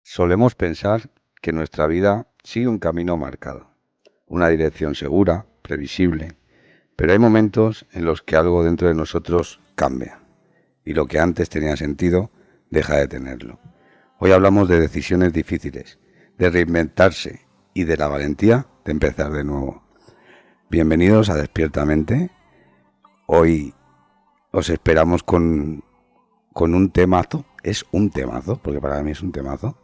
Solemos pensar que nuestra vida sigue un camino marcado, una dirección segura, previsible, pero hay momentos en los que algo dentro de nosotros cambia y lo que antes tenía sentido deja de tenerlo. Hoy hablamos de decisiones difíciles, de reinventarse y de la valentía de empezar de nuevo. Bienvenidos a Despiertamente. Hoy os esperamos con un temazo. Es un temazo, porque para mí es un temazo.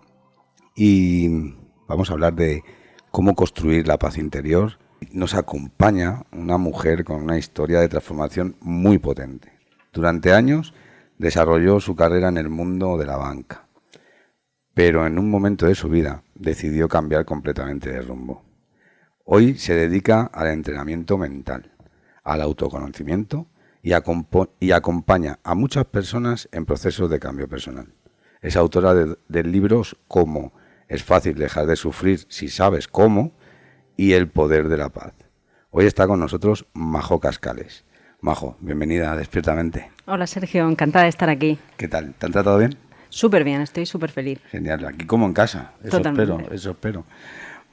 Y vamos a hablar de cómo construir la paz interior. Nos acompaña una mujer con una historia de transformación muy potente. Durante años desarrolló su carrera en el mundo de la banca, pero en un momento de su vida decidió cambiar completamente de rumbo. Hoy se dedica al entrenamiento mental, al autoconocimiento y acompaña a muchas personas en procesos de cambio personal. Es autora de libros como Es fácil dejar de sufrir si sabes cómo y El poder de la paz. Hoy está con nosotros Majo Cascales. Majo, bienvenida a Despiertamente. Hola Sergio, encantada de estar aquí. ¿Qué tal? ¿Te han tratado bien? Súper bien, estoy súper feliz. Genial, aquí como en casa, Totalmente. eso espero.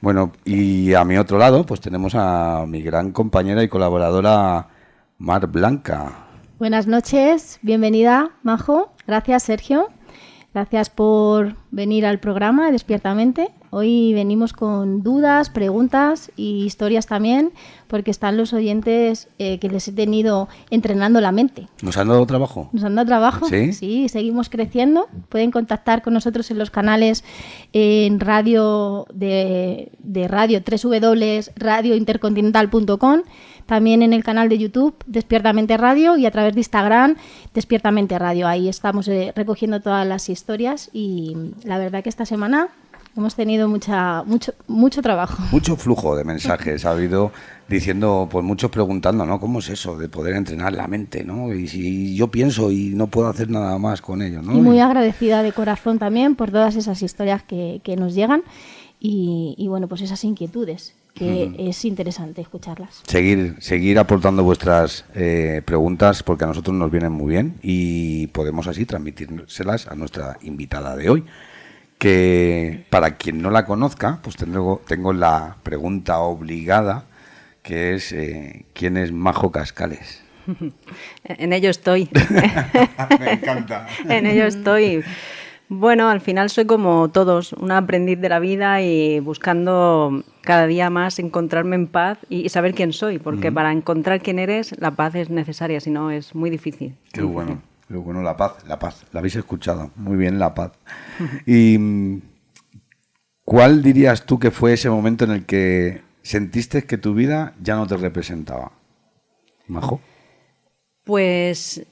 Bueno, y a mi otro lado pues tenemos a mi gran compañera y colaboradora Mar Blanca. Buenas noches, bienvenida Majo, gracias Sergio, gracias por venir al programa Despiertamente. Hoy venimos con dudas, preguntas y historias también, porque están los oyentes que les he tenido entrenando la mente. ¿Nos han dado trabajo? ¿Nos han dado trabajo? Sí, seguimos creciendo. Pueden contactar con nosotros en los canales en radio de radio, www.radiointercontinental.com, también en el canal de YouTube Despiertamente Radio y a través de Instagram Despiertamente Radio. Ahí estamos recogiendo todas las historias y la verdad que esta semana hemos tenido mucho trabajo. Mucho flujo de mensajes ha habido diciendo, pues muchos preguntando, ¿no? ¿Cómo es eso de poder entrenar la mente, ¿no? Y si yo pienso y no puedo hacer nada más con ello, ¿no? Y muy agradecida de corazón también por todas esas historias que nos llegan y bueno, pues esas inquietudes, que es interesante escucharlas. Seguir aportando vuestras preguntas porque a nosotros nos vienen muy bien y podemos así transmitírselas a nuestra invitada de hoy. Que para quien no la conozca, pues tengo la pregunta obligada, que es ¿quién es Majo Cascales? En ello estoy. Me encanta. En ello estoy. Bueno, al final soy como todos, una aprendiz de la vida y buscando cada día más encontrarme en paz y saber quién soy, porque para encontrar quién eres, la paz es necesaria, si no es muy difícil. Qué bueno. Pero bueno, la paz, la habéis escuchado, muy bien, la paz. ¿Y cuál dirías tú que fue ese momento en el que sentiste que tu vida ya no te representaba? Majo. Pues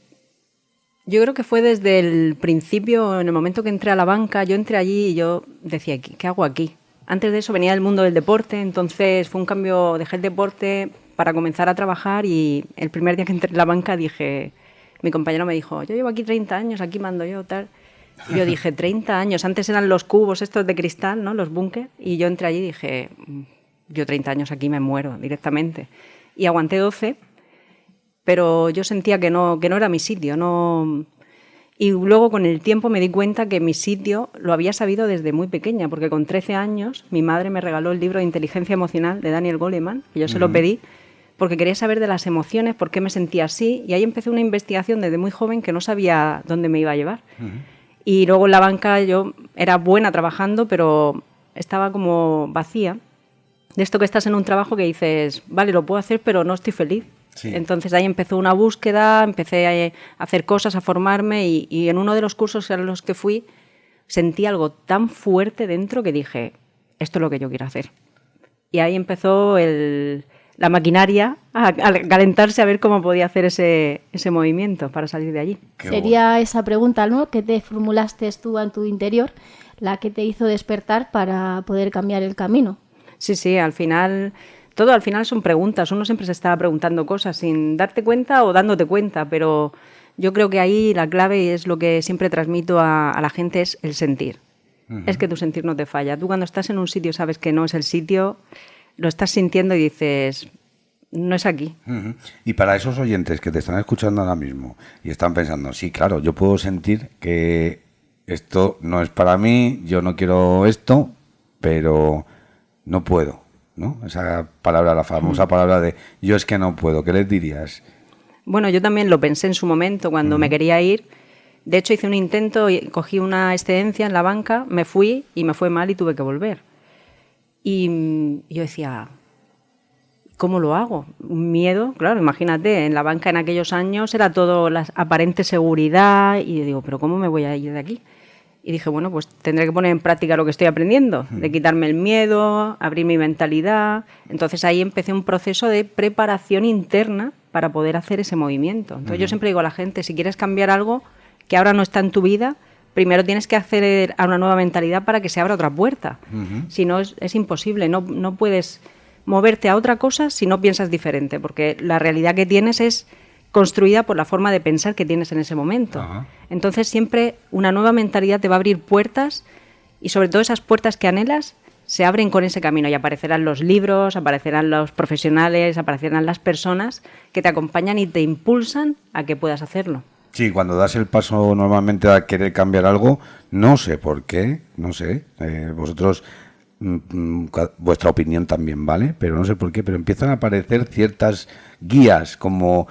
yo creo que fue desde el principio, en el momento que entré a la banca, yo entré allí y yo decía, ¿qué hago aquí? Antes de eso venía del mundo del deporte, entonces fue un cambio, dejé el deporte para comenzar a trabajar y el primer día que entré en la banca dije... Mi compañero me dijo, yo llevo aquí 30 años, aquí mando yo, tal. Y yo dije, 30 años. Antes eran los cubos estos de cristal, ¿no? Los búnker. Y yo entré allí y dije, yo 30 años aquí me muero directamente. Y aguanté 12, pero yo sentía que no era mi sitio. No. Y luego con el tiempo me di cuenta que mi sitio lo había sabido desde muy pequeña, porque con 13 años mi madre me regaló el libro de Inteligencia Emocional de Daniel Goleman, y yo se lo pedí, porque quería saber de las emociones, por qué me sentía así, y ahí empecé una investigación desde muy joven que no sabía dónde me iba a llevar. Y luego en la banca yo era buena trabajando, pero estaba como vacía. De esto que estás en un trabajo que dices, vale, lo puedo hacer, pero no estoy feliz. Sí. Entonces ahí empezó una búsqueda, empecé a hacer cosas, a formarme, y en uno de los cursos a los que fui sentí algo tan fuerte dentro que dije, esto es lo que yo quiero hacer. Y ahí empezó la maquinaria a calentarse a ver cómo podía hacer ese movimiento para salir de allí. Sería esa pregunta, ¿no?, que te formulaste tú en tu interior, la que te hizo despertar para poder cambiar el camino. Sí, al final, todo al final son preguntas. Uno siempre se está preguntando cosas sin darte cuenta o dándote cuenta, pero yo creo que ahí la clave es lo que siempre transmito a la gente, es el sentir. Es que tu sentir no te falla. Tú cuando estás en un sitio sabes que no es el sitio, lo estás sintiendo y dices, no es aquí. Uh-huh. Y para esos oyentes que te están escuchando ahora mismo y están pensando, sí, claro, yo puedo sentir que esto no es para mí, yo no quiero esto, pero no puedo, ¿no? Esa palabra, la famosa palabra de yo es que no puedo, ¿qué les dirías? Bueno, yo también lo pensé en su momento cuando me quería ir. De hecho, hice un intento, y cogí una excedencia en la banca, me fui y me fue mal y tuve que volver. Y yo decía, ¿cómo lo hago? Un miedo, claro, imagínate, en la banca en aquellos años era todo la aparente seguridad y yo digo, ¿pero cómo me voy a ir de aquí? Y dije, bueno, pues tendré que poner en práctica lo que estoy aprendiendo, de quitarme el miedo, abrir mi mentalidad. Entonces ahí empecé un proceso de preparación interna para poder hacer ese movimiento. Entonces yo siempre digo a la gente, si quieres cambiar algo que ahora no está en tu vida, primero tienes que acceder a una nueva mentalidad para que se abra otra puerta. Si no, es imposible, no puedes moverte a otra cosa si no piensas diferente, porque la realidad que tienes es construida por la forma de pensar que tienes en ese momento. Ajá. Entonces siempre una nueva mentalidad te va a abrir puertas y sobre todo esas puertas que anhelas se abren con ese camino y aparecerán los libros, aparecerán los profesionales, aparecerán las personas que te acompañan y te impulsan a que puedas hacerlo. Sí, cuando das el paso normalmente a querer cambiar algo, no sé por qué, no sé, vosotros, vuestra opinión también vale, pero no sé por qué, pero empiezan a aparecer ciertas guías, como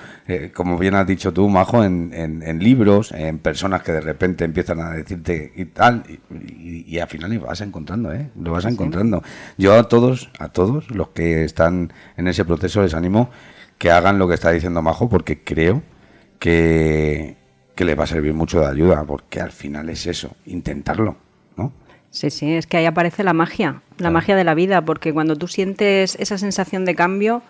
bien has dicho tú, Majo, en libros, en personas que de repente empiezan a decirte y tal, y al final lo vas encontrando, lo vas encontrando. Yo a todos los que están en ese proceso les animo que hagan lo que está diciendo Majo, porque creo que les va a servir mucho de ayuda, porque al final es eso, intentarlo, ¿no? Sí, es que ahí aparece la magia de la vida, porque cuando tú sientes esa sensación de cambio,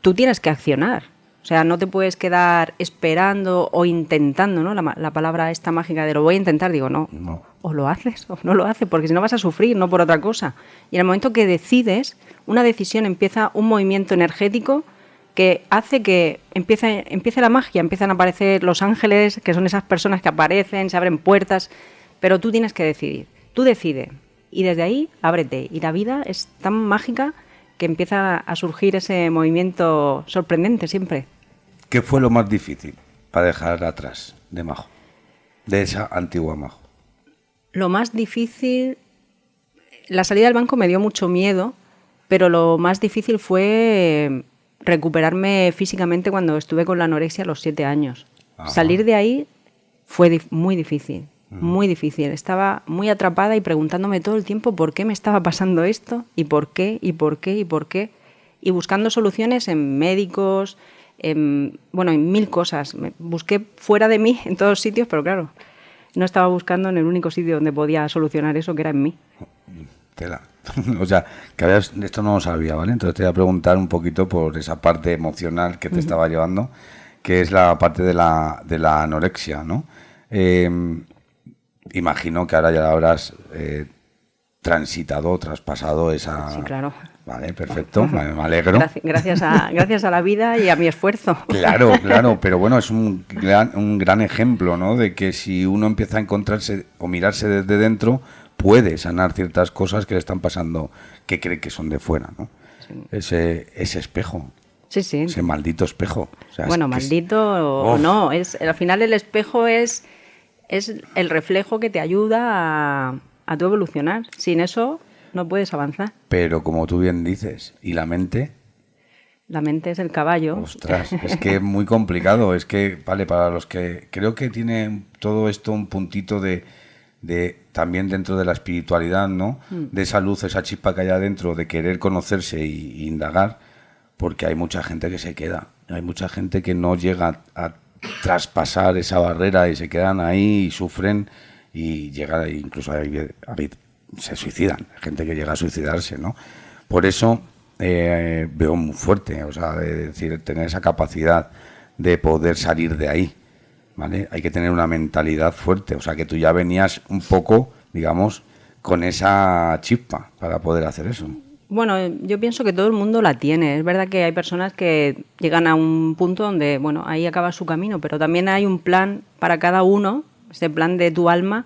tú tienes que accionar. O sea, no te puedes quedar esperando o intentando, ¿no? La palabra esta mágica de lo voy a intentar, digo, no. O lo haces o no lo haces, porque si no vas a sufrir, no por otra cosa. Y en el momento que decides, una decisión empieza un movimiento energético que hace que empiece la magia, empiezan a aparecer los ángeles, que son esas personas que aparecen, se abren puertas, pero tú tienes que decidir. Tú decides y desde ahí ábrete. Y la vida es tan mágica que empieza a surgir ese movimiento sorprendente siempre. ¿Qué fue lo más difícil para dejar atrás de Majo, de esa antigua Majo? Lo más difícil, la salida del banco me dio mucho miedo, pero lo más difícil fue recuperarme físicamente cuando estuve con la anorexia a los 7 años. Ajá. Salir de ahí fue muy difícil. Muy difícil. Estaba muy atrapada y preguntándome todo el tiempo por qué me estaba pasando esto y por qué, y por qué, y por qué. Y buscando soluciones en médicos, en 1000 cosas. Busqué fuera de mí en todos sitios, pero claro, no estaba buscando en el único sitio donde podía solucionar eso, que era en mí. Tela. O sea, que esto no lo sabía, ¿vale? Entonces te voy a preguntar un poquito por esa parte emocional que te estaba llevando, que es la parte de la anorexia, ¿no? Imagino que ahora ya la habrás transitado, traspasado esa... Sí, claro. Vale, perfecto, me alegro. Gracias a la vida y a mi esfuerzo. Claro, pero bueno, es un gran ejemplo, ¿no? De que si uno empieza a encontrarse o mirarse desde dentro, puede sanar ciertas cosas que le están pasando, que cree que son de fuera, ¿no? Sí. Ese espejo. Sí. Ese maldito espejo. O sea, bueno, maldito o no, al final el espejo es el reflejo que te ayuda a tu evolucionar. Sin eso no puedes avanzar. Pero como tú bien dices, ¿y la mente? La mente es el caballo. Ostras, es que es muy complicado. Es que, vale, para los que... Creo que tiene todo esto un puntito de también dentro de la espiritualidad, ¿no? De esa luz, esa chispa que hay adentro, de querer conocerse y indagar, porque hay mucha gente que se queda. Hay mucha gente que no llega a traspasar esa barrera y se quedan ahí y sufren y llega incluso se suicidan, gente que llega a suicidarse, ¿no? Por eso veo muy fuerte, o sea, de decir, tener esa capacidad de poder salir de ahí, ¿vale? Hay que tener una mentalidad fuerte, o sea, que tú ya venías un poco, digamos, con esa chispa para poder hacer eso. Bueno, yo pienso que todo el mundo la tiene. Es verdad que hay personas que llegan a un punto donde, bueno, ahí acaba su camino, pero también hay un plan para cada uno, ese plan de tu alma,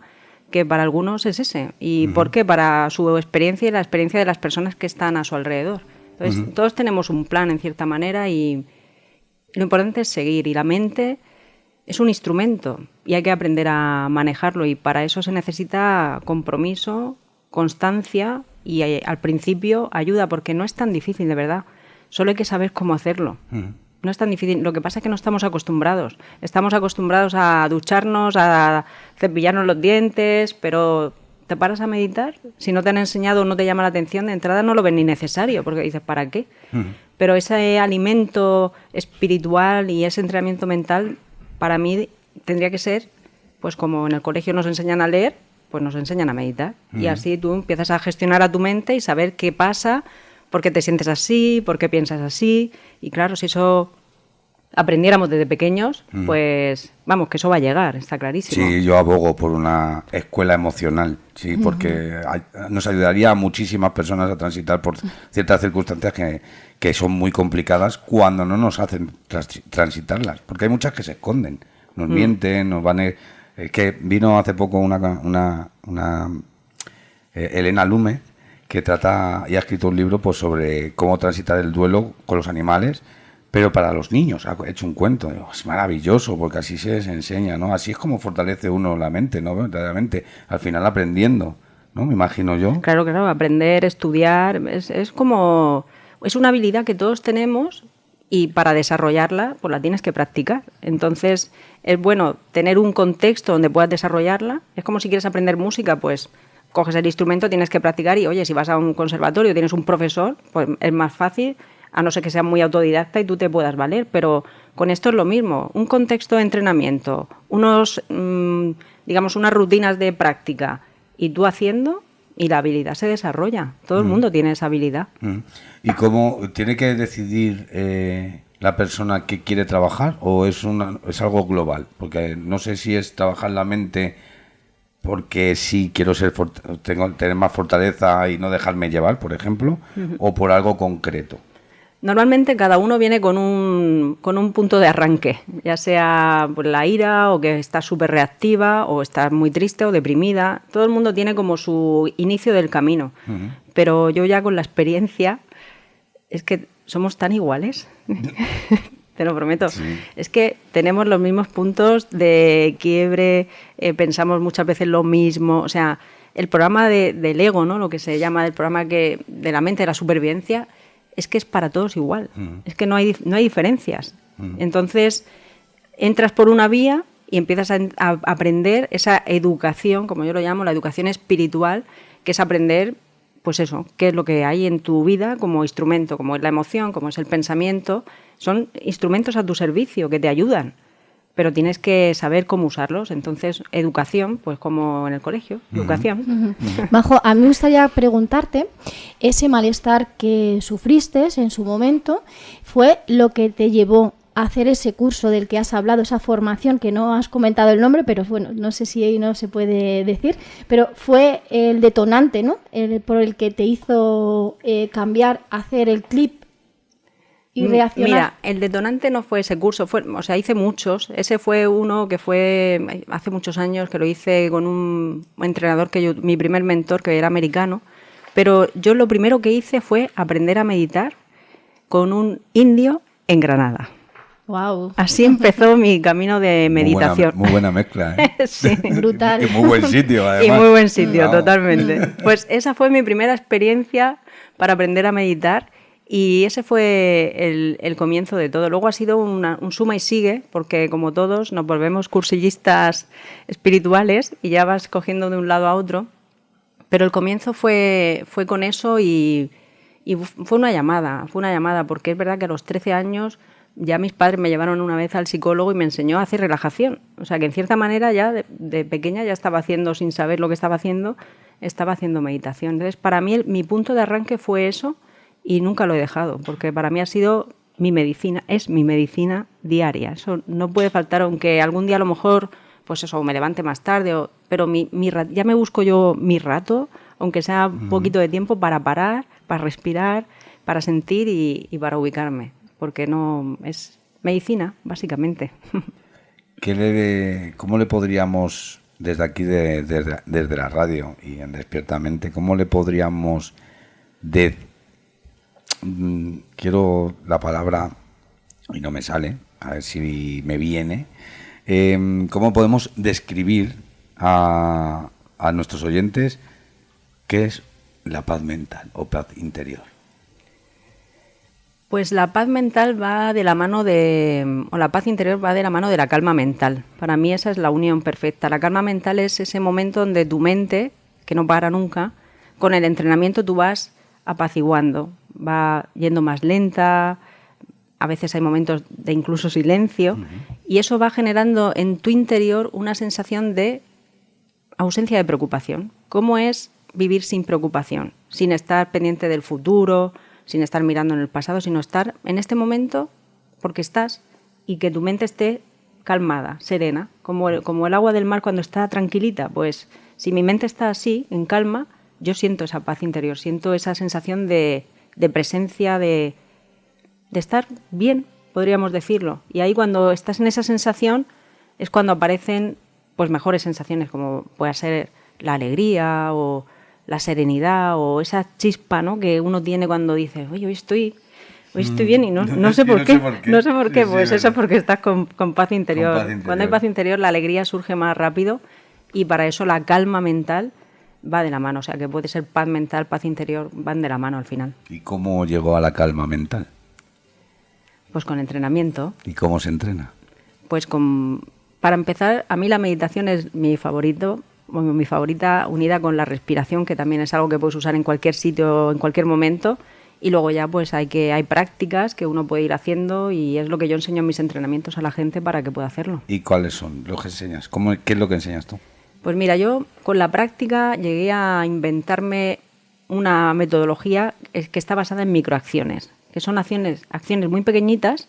que para algunos es ese. ¿Y por qué? Para su experiencia y la experiencia de las personas que están a su alrededor. Entonces, todos tenemos un plan en cierta manera y lo importante es seguir. Y la mente es un instrumento y hay que aprender a manejarlo. Y para eso se necesita compromiso, constancia y al principio ayuda, porque no es tan difícil, de verdad. Solo hay que saber cómo hacerlo. No es tan difícil. Lo que pasa es que no estamos acostumbrados. Estamos acostumbrados a ducharnos, a cepillarnos los dientes, pero te paras a meditar. Si no te han enseñado o no te llama la atención, de entrada no lo ves ni necesario, porque dices, ¿para qué? Pero ese alimento espiritual y ese entrenamiento mental, para mí, tendría que ser, pues como en el colegio nos enseñan a leer, pues nos enseñan a meditar. Y así tú empiezas a gestionar a tu mente y saber qué pasa, por qué te sientes así, por qué piensas así. Y claro, si eso aprendiéramos desde pequeños, pues vamos, que eso va a llegar, está clarísimo. Sí, yo abogo por una escuela emocional, sí, porque nos ayudaría a muchísimas personas a transitar por ciertas circunstancias que son muy complicadas cuando no nos hacen transitarlas, porque hay muchas que se esconden, nos mienten, nos van... que vino hace poco una Elena Lume, que trata y ha escrito un libro pues sobre cómo transitar el duelo con los animales, pero para los niños. Ha hecho un cuento, es maravilloso porque así se les enseña, ¿no? Así es como fortalece uno la mente, ¿no? Verdaderamente, al final aprendiendo, ¿no? Me imagino yo. Claro, aprender, estudiar, es como... Es una habilidad que todos tenemos y para desarrollarla pues la tienes que practicar. Entonces es bueno tener un contexto donde puedas desarrollarla. Es como si quieres aprender música, pues coges el instrumento, tienes que practicar y, oye, si vas a un conservatorio, tienes un profesor, pues es más fácil, a no ser que sea muy autodidacta y tú te puedas valer. Pero con esto es lo mismo, un contexto de entrenamiento, unas rutinas de práctica y tú haciendo y la habilidad se desarrolla. Todo el mundo tiene esa habilidad. ¿Y cómo tiene que decidir la persona que quiere trabajar o es algo global? Porque no sé si es trabajar la mente porque sí quiero tener más fortaleza y no dejarme llevar, por ejemplo, o por algo concreto. Normalmente cada uno viene con un punto de arranque, ya sea por la ira o que está súper reactiva o está muy triste o deprimida. Todo el mundo tiene como su inicio del camino, pero yo ya con la experiencia es que somos tan iguales, te lo prometo. Sí. Es que tenemos los mismos puntos de quiebre, pensamos muchas veces lo mismo, o sea, el programa del ego, ¿no? Lo que se llama el programa de la mente de la supervivencia, es que es para todos igual, es que no hay diferencias. Entonces, entras por una vía y empiezas a aprender esa educación, como yo lo llamo, la educación espiritual, que es aprender, pues eso, qué es lo que hay en tu vida como instrumento, como es la emoción, como es el pensamiento. Son instrumentos a tu servicio que te ayudan, pero tienes que saber cómo usarlos. Entonces, educación, pues como en el colegio, educación. Majo, a mí me gustaría preguntarte, ese malestar que sufriste en su momento, ¿fue lo que te llevó a hacer ese curso del que has hablado, esa formación, que no has comentado el nombre, pero bueno, no sé si ahí no se puede decir, pero fue el detonante, ¿no? Por el que te hizo cambiar, hacer el clip y reaccionar? Mira, el detonante no fue ese curso, hice muchos. Ese fue uno que fue hace muchos años, que lo hice con un entrenador, mi primer mentor, que era americano. Pero yo lo primero que hice fue aprender a meditar con un indio en Granada. Wow. Así empezó mi camino de meditación. Muy buena mezcla, ¿eh? Sí. Brutal. Y muy buen sitio, además. Y muy buen sitio, totalmente. Pues esa fue mi primera experiencia para aprender a meditar. Y ese fue el comienzo de todo. Luego ha sido un suma y sigue, porque como todos nos volvemos cursillistas espirituales y ya vas cogiendo de un lado a otro. Pero el comienzo fue con eso y fue una llamada, porque es verdad que a los 13 años ya mis padres me llevaron una vez al psicólogo y me enseñó a hacer relajación. O sea que en cierta manera ya de pequeña ya estaba haciendo, sin saber lo que estaba haciendo meditación. Entonces para mí mi punto de arranque fue eso. Y nunca lo he dejado, porque para mí ha sido mi medicina, es mi medicina diaria. Eso no puede faltar, aunque algún día a lo mejor, pues eso, me levante más tarde, pero ya me busco yo mi rato, aunque sea un poquito de tiempo, para parar, para respirar, para sentir y para ubicarme, porque no es medicina, básicamente. ¿Cómo le podríamos, desde aquí, desde la radio y en Despiertamente, cómo le podríamos quiero la palabra y no me sale, a ver si me viene. ¿Cómo podemos describir a nuestros oyentes qué es la paz mental o paz interior? Pues la paz mental va de la mano o la paz interior va de la mano de la calma mental. Para mí esa es la unión perfecta. La calma mental es ese momento donde tu mente, que no para nunca, con el entrenamiento tú vas apaciguando, va yendo más lenta, a veces hay momentos de incluso silencio, y eso va generando en tu interior una sensación de ausencia de preocupación. ¿Cómo es vivir sin preocupación? Sin estar pendiente del futuro, sin estar mirando en el pasado, sino estar en este momento porque estás y que tu mente esté calmada, serena, como el agua del mar cuando está tranquilita. Pues si mi mente está así, en calma, yo siento esa paz interior, siento esa sensación de presencia, de estar bien, podríamos decirlo. Y ahí cuando estás en esa sensación es cuando aparecen pues mejores sensaciones, como puede ser la alegría o la serenidad o esa chispa, ¿no?, que uno tiene cuando dice, oye, hoy estoy bien y no sé por qué. No sé por qué, sí, pues eso es porque estás con paz interior. Cuando hay paz interior la alegría surge más rápido y para eso la calma mental va de la mano. O sea que puede ser paz mental, paz interior, van de la mano al final. ¿Y cómo llegó a la calma mental? Pues con entrenamiento. ¿Y cómo se entrena? Pues para empezar, a mí la meditación es mi favorita unida con la respiración, que también es algo que puedes usar en cualquier sitio, en cualquier momento. Y luego ya pues hay prácticas que uno puede ir haciendo y es lo que yo enseño en mis entrenamientos a la gente para que pueda hacerlo. ¿Y cuáles son los que enseñas? ¿Qué es lo que enseñas tú? Pues mira, yo con la práctica llegué a inventarme una metodología que está basada en microacciones, que son acciones muy pequeñitas,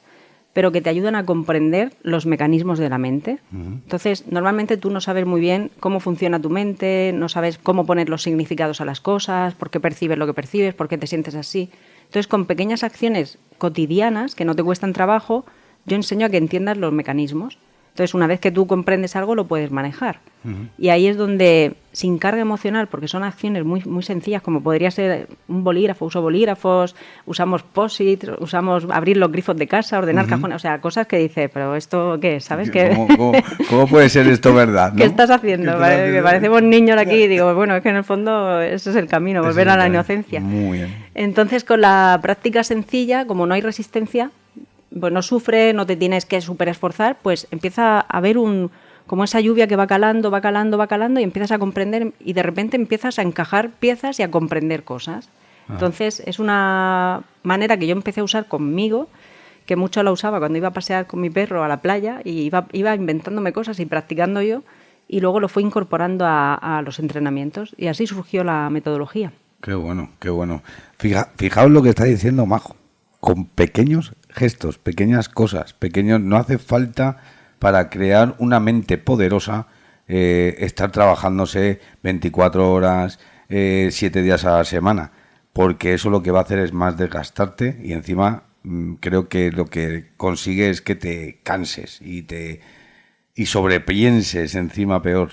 pero que te ayudan a comprender los mecanismos de la mente. Entonces, normalmente tú no sabes muy bien cómo funciona tu mente, no sabes cómo poner los significados a las cosas, por qué percibes lo que percibes, por qué te sientes así. Entonces, con pequeñas acciones cotidianas que no te cuestan trabajo, yo enseño a que entiendas los mecanismos. Entonces, una vez que tú comprendes algo, lo puedes manejar. Y ahí es donde, sin carga emocional, porque son acciones muy, muy sencillas, como podría ser un bolígrafo, uso bolígrafos, usamos POSIT, usamos abrir los grifos de casa, ordenar cajones, o sea, cosas que dices, pero ¿esto qué es? ¿Sabes? ¿Cómo puede ser esto verdad, ¿no? ¿Qué estás haciendo? Que parecemos niños aquí, digo, bueno, es que en el fondo ese es el camino, volver a la inocencia. Muy bien. Entonces, con la práctica sencilla, como no hay resistencia, pues no sufre, no te tienes que súper esforzar, pues empieza a haber como esa lluvia que va calando y empiezas a comprender y de repente empiezas a encajar piezas y a comprender cosas. Entonces es una manera que yo empecé a usar conmigo, que mucho la usaba cuando iba a pasear con mi perro a la playa y iba inventándome cosas y practicando yo y luego lo fui incorporando a los entrenamientos y así surgió la metodología. Qué bueno, qué bueno. Fijaos lo que está diciendo Majo, con pequeños gestos, pequeñas cosas, no hace falta para crear una mente poderosa estar trabajándose 24 horas, 7 días a la semana, porque eso lo que va a hacer es más desgastarte y encima creo que lo que consigue es que te canses y sobrepienses encima peor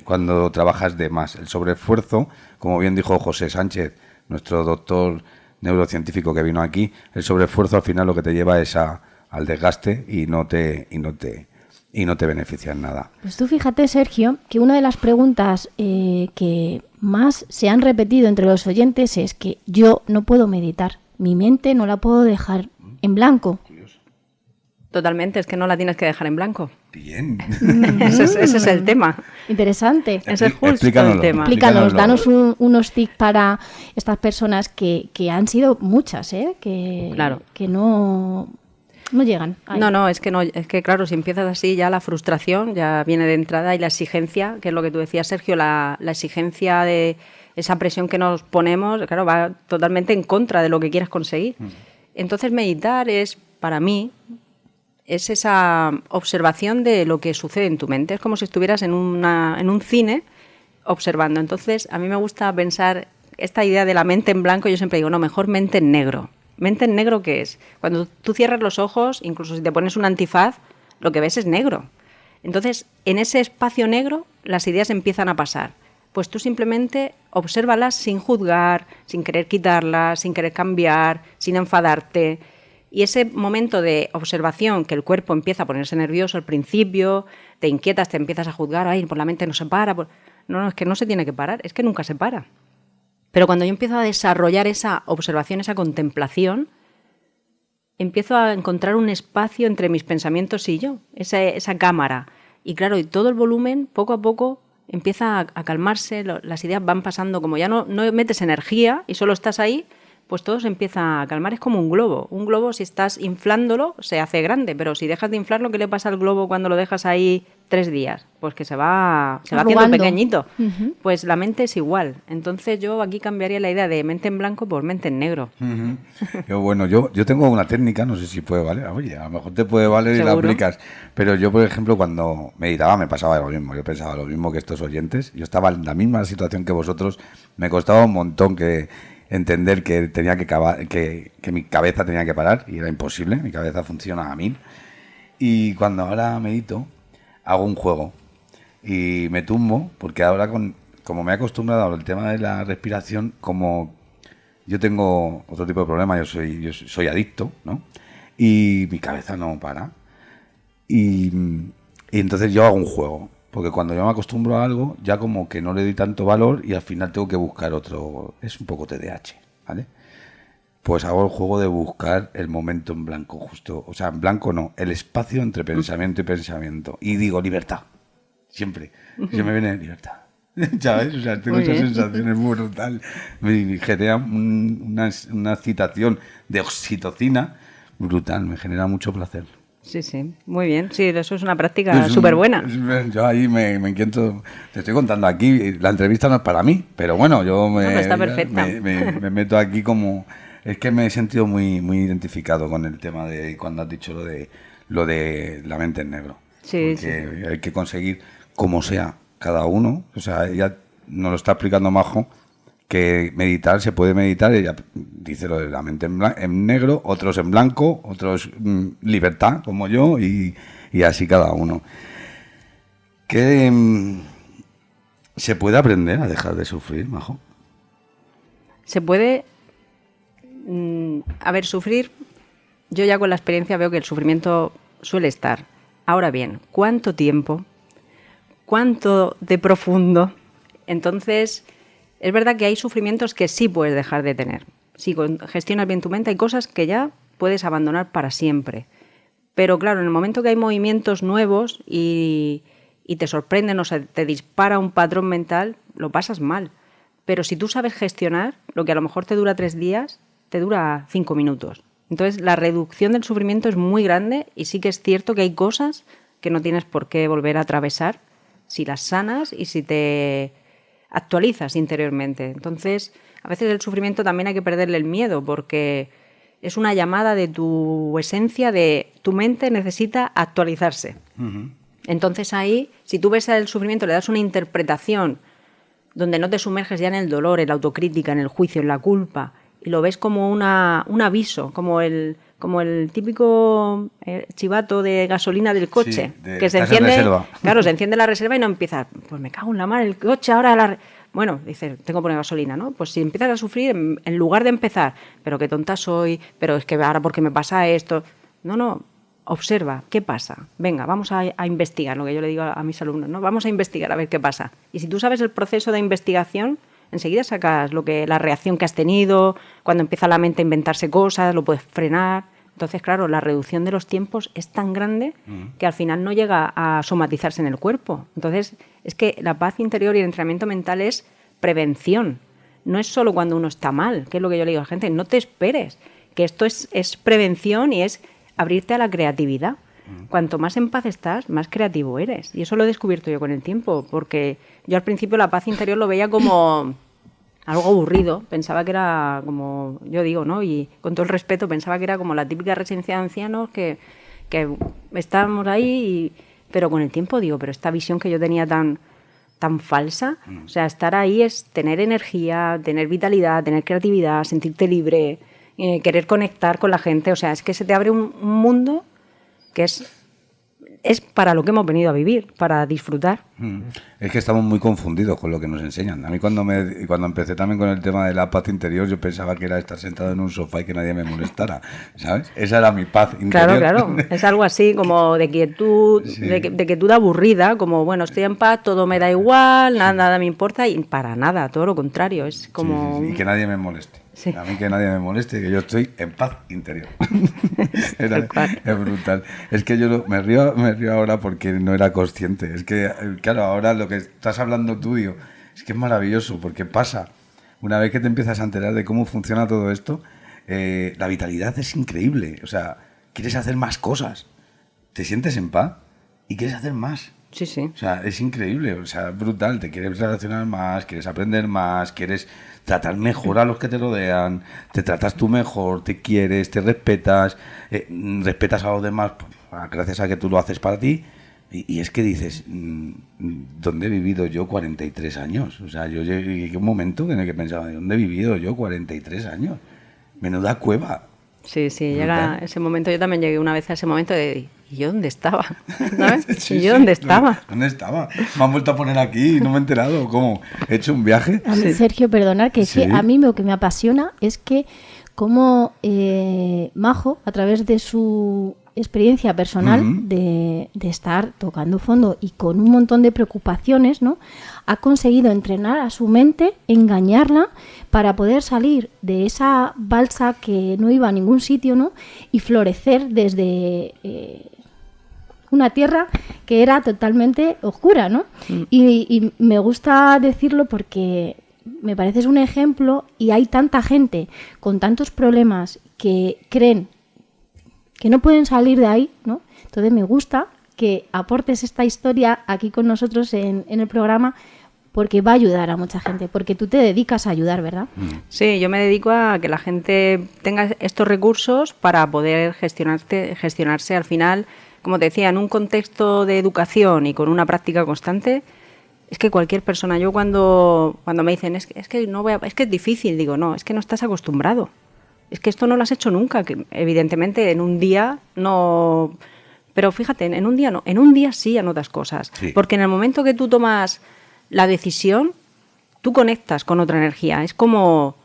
cuando trabajas de más. El sobreesfuerzo, como bien dijo José Sánchez, nuestro doctor neurocientífico que vino aquí, el sobreesfuerzo al final lo que te lleva es al desgaste y no te beneficia en nada. Pues tú fíjate, Sergio, que una de las preguntas que más se han repetido entre los oyentes es que yo no puedo meditar, mi mente no la puedo dejar en blanco. Totalmente, es que no la tienes que dejar en blanco. Bien. Ese es el tema. Interesante. Ese es justo el tema. Explícanos, danos unos tips para estas personas que han sido muchas, claro, que no llegan ahí. No, es que claro, si empiezas así ya la frustración ya viene de entrada y la exigencia, que es lo que tú decías, Sergio, la exigencia de esa presión que nos ponemos, claro, va totalmente en contra de lo que quieres conseguir. Entonces meditar es, para mí, es esa observación de lo que sucede en tu mente. Es como si estuvieras en un cine observando. Entonces, a mí me gusta pensar esta idea de la mente en blanco. Yo siempre digo, no, mejor mente en negro. ¿Mente en negro qué es? Cuando tú cierras los ojos, incluso si te pones un antifaz, lo que ves es negro. Entonces, en ese espacio negro, las ideas empiezan a pasar. pues tú simplemente obsérvalas sin juzgar, sin querer quitarlas, sin querer cambiar, sin enfadarte. Y ese momento de observación, que el cuerpo empieza a ponerse nervioso al principio, te inquietas, te empiezas a juzgar, ay, por la mente no se para. No, es que no se tiene que parar, es que nunca se para. Pero cuando yo empiezo a desarrollar esa observación, esa contemplación, empiezo a encontrar un espacio entre mis pensamientos y yo, esa cámara. Y claro, y todo el volumen, poco a poco, empieza a calmarse, las ideas van pasando, como ya no metes energía y solo estás ahí, pues todo se empieza a calmar. Es como un globo. Un globo, si estás inflándolo, se hace grande, pero si dejas de inflarlo, ¿qué le pasa al globo cuando lo dejas ahí 3 días? Pues que se va haciendo pequeñito. Uh-huh. Pues la mente es igual. Entonces yo aquí cambiaría la idea de mente en blanco por mente en negro. Uh-huh. Bueno, yo tengo una técnica, no sé si puede valer. Oye, a lo mejor te puede valer y la aplicas. Pero yo, por ejemplo, cuando meditaba me pasaba lo mismo. Yo pensaba lo mismo que estos oyentes. Yo estaba en la misma situación que vosotros. Me costaba un montón entender que tenía que mi cabeza tenía que parar, y era imposible. Mi cabeza funciona a 1000. Y cuando ahora medito, hago un juego y me tumbo, porque ahora como me he acostumbrado al tema de la respiración, como yo tengo otro tipo de problema, yo soy adicto, ¿no? Y mi cabeza no para. Y entonces yo hago un juego, porque cuando yo me acostumbro a algo, ya como que no le doy tanto valor y al final tengo que buscar otro. Es un poco TDAH, ¿vale? Pues hago el juego de buscar el momento en blanco, justo. O sea, en blanco no, el espacio entre pensamiento y pensamiento. Y digo, libertad. Siempre. Se me viene libertad. ¿Sabes? O sea, tengo esas sensaciones muy brutal. Me genera una excitación de oxitocina brutal. Me genera mucho placer. Sí, sí, muy bien. Sí, eso es una práctica súper buena. Yo ahí me inquiento. Te estoy contando aquí, la entrevista no es para mí, pero bueno, yo está perfecta. Me meto aquí como... Es que me he sentido muy identificado con el tema de cuando has dicho lo de la mente en negro. Sí, porque sí. Hay que conseguir, como sea, cada uno. O sea, ella nos lo está explicando Majo, que meditar, se puede meditar, ella dice lo de la mente en negro, otros en blanco, otros libertad, como yo, y así cada uno. ¿Se puede aprender a dejar de sufrir, Majo? Se puede... A ver, sufrir, yo ya con la experiencia veo que el sufrimiento suele estar. Ahora bien, ¿cuánto tiempo? ¿Cuánto de profundo? Entonces... Es verdad que hay sufrimientos que sí puedes dejar de tener. Si gestionas bien tu mente, hay cosas que ya puedes abandonar para siempre. Pero claro, en el momento que hay movimientos nuevos y te sorprenden, o sea, te dispara un patrón mental, lo pasas mal. Pero si tú sabes gestionar, lo que a lo mejor te dura 3 días, te dura 5 minutos. Entonces, la reducción del sufrimiento es muy grande y sí que es cierto que hay cosas que no tienes por qué volver a atravesar si las sanas y si te actualizas interiormente. Entonces, a veces el sufrimiento también hay que perderle el miedo, porque es una llamada de tu esencia, de tu mente necesita actualizarse. Uh-huh. Entonces ahí, si tú ves el sufrimiento, le das una interpretación donde no te sumerges ya en el dolor, en la autocrítica, en el juicio, en la culpa, y lo ves como un aviso, como el típico chivato de gasolina del coche, sí, que se enciende, claro, se enciende la reserva y no empieza, pues me cago en la mar, el coche ahora bueno, dice, tengo que poner gasolina, ¿no? Pues si empiezas a sufrir, en lugar de empezar, pero qué tonta soy, pero es que ahora ¿por qué me pasa esto? No, observa, ¿qué pasa? Venga, vamos a investigar, lo que yo le digo a mis alumnos, ¿no? Vamos a investigar a ver qué pasa. Y si tú sabes el proceso de investigación, enseguida sacas la reacción que has tenido, cuando empieza la mente a inventarse cosas, lo puedes frenar. Entonces, claro, la reducción de los tiempos es tan grande que al final no llega a somatizarse en el cuerpo. Entonces, es que la paz interior y el entrenamiento mental es prevención. No es solo cuando uno está mal, que es lo que yo le digo a la gente, no te esperes, que esto es prevención y es abrirte a la creatividad. Cuanto más en paz estás, más creativo eres. Y eso lo he descubierto yo con el tiempo, porque yo al principio la paz interior lo veía como algo aburrido, pensaba que era como, yo digo, ¿no? Y con todo el respeto, pensaba que era como la típica residencia de ancianos que estábamos ahí, pero con el tiempo digo, pero esta visión que yo tenía tan falsa, o sea, estar ahí es tener energía, tener vitalidad, tener creatividad, sentirte libre, querer conectar con la gente, o sea, es que se te abre un mundo que es es para lo que hemos venido a vivir, para disfrutar. Es que estamos muy confundidos con lo que nos enseñan. A mí cuando empecé también con el tema de la paz interior, yo pensaba que era estar sentado en un sofá y que nadie me molestara, ¿sabes? Esa era mi paz interior. Claro, es algo así como de quietud, Sí. de quietud aburrida, como, bueno, estoy en paz, todo me da igual, nada me importa, y para nada, todo lo contrario, es como... Sí. Y que nadie me moleste. Sí. A mí que nadie me moleste, que yo estoy en paz interior. Es brutal. Es que yo me río ahora porque no era consciente. Es que, claro, ahora lo que estás hablando tú, digo, es que es maravilloso porque pasa. Una vez que te empiezas a enterar de cómo funciona todo esto, la vitalidad es increíble. O sea, quieres hacer más cosas. Te sientes en paz y quieres hacer más. Sí, sí. O sea, es increíble, o sea, brutal. Te quieres relacionar más, quieres aprender más, quieres tratar mejor a los que te rodean, te tratas tú mejor, te quieres, te respetas, respetas a los demás gracias a que tú lo haces para ti. Y es que dices, ¿dónde he vivido yo 43 años? O sea, yo llegué a un momento en el que pensaba, ¿dónde he vivido yo 43 años? Menuda cueva. Sí, Brutal. llega ese momento. Yo también llegué una vez a ese momento de, ¿y yo dónde estaba? ¿Sabes? Sí, ¿Y yo dónde estaba? ¿Dónde estaba? Me han vuelto a poner aquí y no me he enterado. ¿Cómo? ¿He hecho un viaje? A mí, Sí. Sergio, perdonar, que, Sí. es que a mí lo que me apasiona es que como Majo, a través de su experiencia personal Ujú. de estar tocando fondo y con un montón de preocupaciones, ¿no? Ha conseguido entrenar a su mente, engañarla para poder salir de esa balsa que no iba a ningún sitio, ¿no? Y florecer desde una tierra que era totalmente oscura, ¿no? Y me gusta decirlo porque me parece es un ejemplo y hay tanta gente con tantos problemas que creen que no pueden salir de ahí, ¿no? Entonces me gusta que aportes esta historia aquí con nosotros en el programa porque va a ayudar a mucha gente, porque tú te dedicas a ayudar, ¿verdad? Sí, yo me dedico a que la gente tenga estos recursos para poder gestionarse al final, como te decía, en un contexto de educación y con una práctica constante. Es que cualquier persona, yo cuando me dicen es que no voy es que es difícil, digo, no, es que no estás acostumbrado. Es que esto no lo has hecho nunca, que evidentemente en un día no, pero fíjate, en un día no, en un día sí anotas cosas, Sí. porque en el momento que tú tomas la decisión, tú conectas con otra energía, es como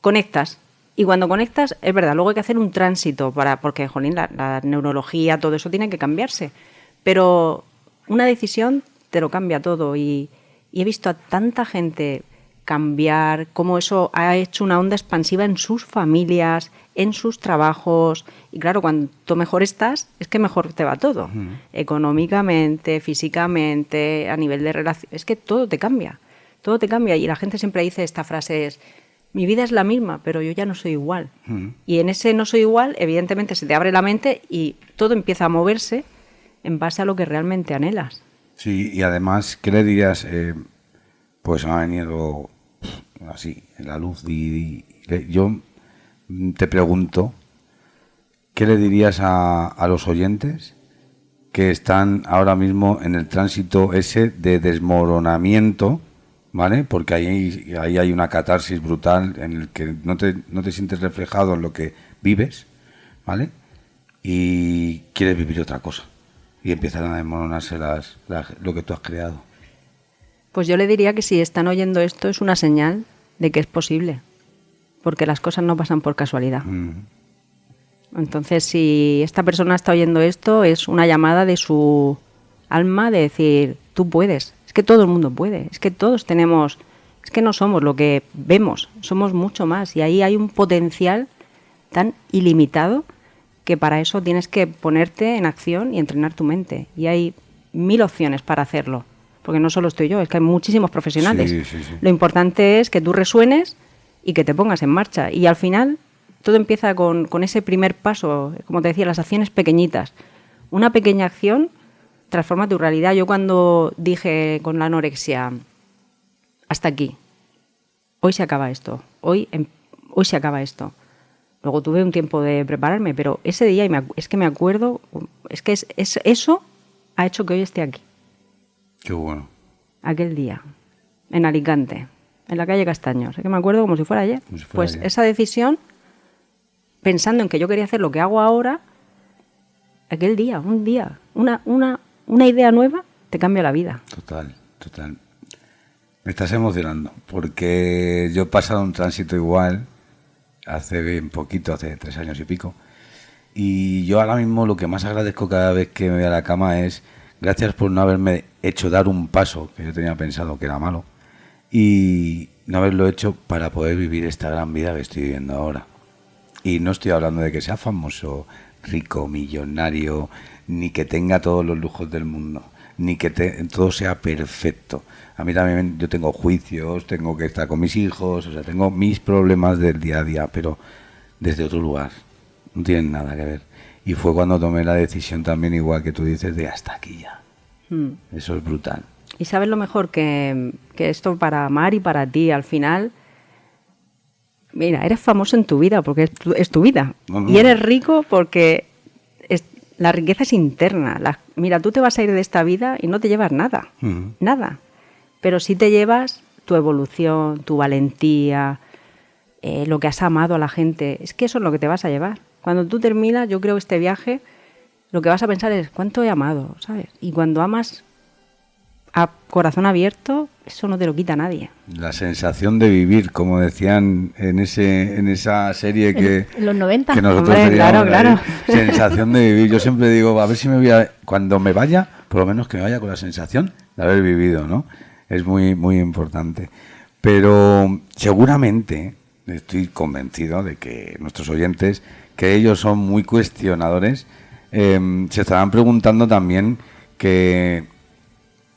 conectas. Y cuando conectas, es verdad, luego hay que hacer un tránsito porque, jolín, la neurología, todo eso tiene que cambiarse. Pero una decisión te lo cambia todo y he visto a tanta gente cambiar, cómo eso ha hecho una onda expansiva en sus familias, en sus trabajos. Y claro, cuanto mejor estás, es que mejor te va todo. Económicamente, físicamente, a nivel de relación. Es que todo te cambia. Todo te cambia. Y la gente siempre dice esta frase es, mi vida es la misma, pero yo ya no soy igual. Y en ese no soy igual, evidentemente se te abre la mente y todo empieza a moverse en base a lo que realmente anhelas. Sí, y además, ¿qué le dirías? Pues me ha venido así, en la luz. Yo te pregunto, ¿qué le dirías a los oyentes que están ahora mismo en el tránsito ese de desmoronamiento, ¿vale? Porque ahí hay una catarsis brutal en el que no te sientes reflejado en lo que vives, ¿vale? Y quieres vivir otra cosa. Y empiezan a desmoronarse lo que tú has creado. Pues yo le diría que si están oyendo esto es una señal de que es posible, porque las cosas no pasan por casualidad. Entonces, si esta persona está oyendo esto, es una llamada de su alma de decir, tú puedes, es que todo el mundo puede, es que todos tenemos, es que no somos lo que vemos, somos mucho más y ahí hay un potencial tan ilimitado que para eso tienes que ponerte en acción y entrenar tu mente. Y hay 1000 opciones para hacerlo, porque no solo estoy yo, es que hay muchísimos profesionales. Sí. Lo importante es que tú resuenes y que te pongas en marcha. Y al final todo empieza con ese primer paso, como te decía, las acciones pequeñitas. Una pequeña acción transforma tu realidad. Yo cuando dije con la anorexia, hasta aquí, hoy se acaba esto, hoy se acaba esto. Luego tuve un tiempo de prepararme, pero ese día, es que me acuerdo, es que eso ha hecho que hoy esté aquí. Qué bueno. Aquel día, en Alicante, en la calle Castaños. Es que me acuerdo como si fuera ayer. Como si fuera Pues ayer. esa decisión, pensando en que yo quería hacer lo que hago ahora, aquel día, un día, una idea nueva te cambia la vida. Total, total. Me estás emocionando, porque yo he pasado un tránsito igual hace bien poquito, hace 3 años y pico, y yo ahora mismo lo que más agradezco cada vez que me voy a la cama es gracias por no haberme hecho dar un paso que yo tenía pensado que era malo y no haberlo hecho para poder vivir esta gran vida que estoy viviendo ahora. Y no estoy hablando de que sea famoso, rico, millonario, ni que tenga todos los lujos del mundo, ni que todo sea perfecto. A mí también yo tengo juicios, tengo que estar con mis hijos, o sea, tengo mis problemas del día a día, pero desde otro lugar, no tienen nada que ver. Y fue cuando tomé la decisión también, igual que tú dices, de hasta aquí ya. Eso es brutal. Y sabes lo mejor que esto para Mar y para ti, al final, mira, eres famoso en tu vida porque es tu vida. No. Y eres rico porque la riqueza es interna. Mira, tú te vas a ir de esta vida y no te llevas nada, nada. Pero sí te llevas tu evolución, tu valentía, lo que has amado a la gente. Es que eso es lo que te vas a llevar. Cuando tú terminas, yo creo, este viaje, lo que vas a pensar es cuánto he amado, ¿sabes? Y cuando amas a corazón abierto, eso no te lo quita nadie. La sensación de vivir, como decían en esa serie que En los 90. que nosotros Hombre, teníamos, claro. sensación de vivir. Yo siempre digo, a ver si cuando me vaya, por lo menos que me vaya con la sensación de haber vivido, ¿no? Es muy, muy importante. Pero seguramente estoy convencido de que nuestros oyentes, que ellos son muy cuestionadores, se estarán preguntando también que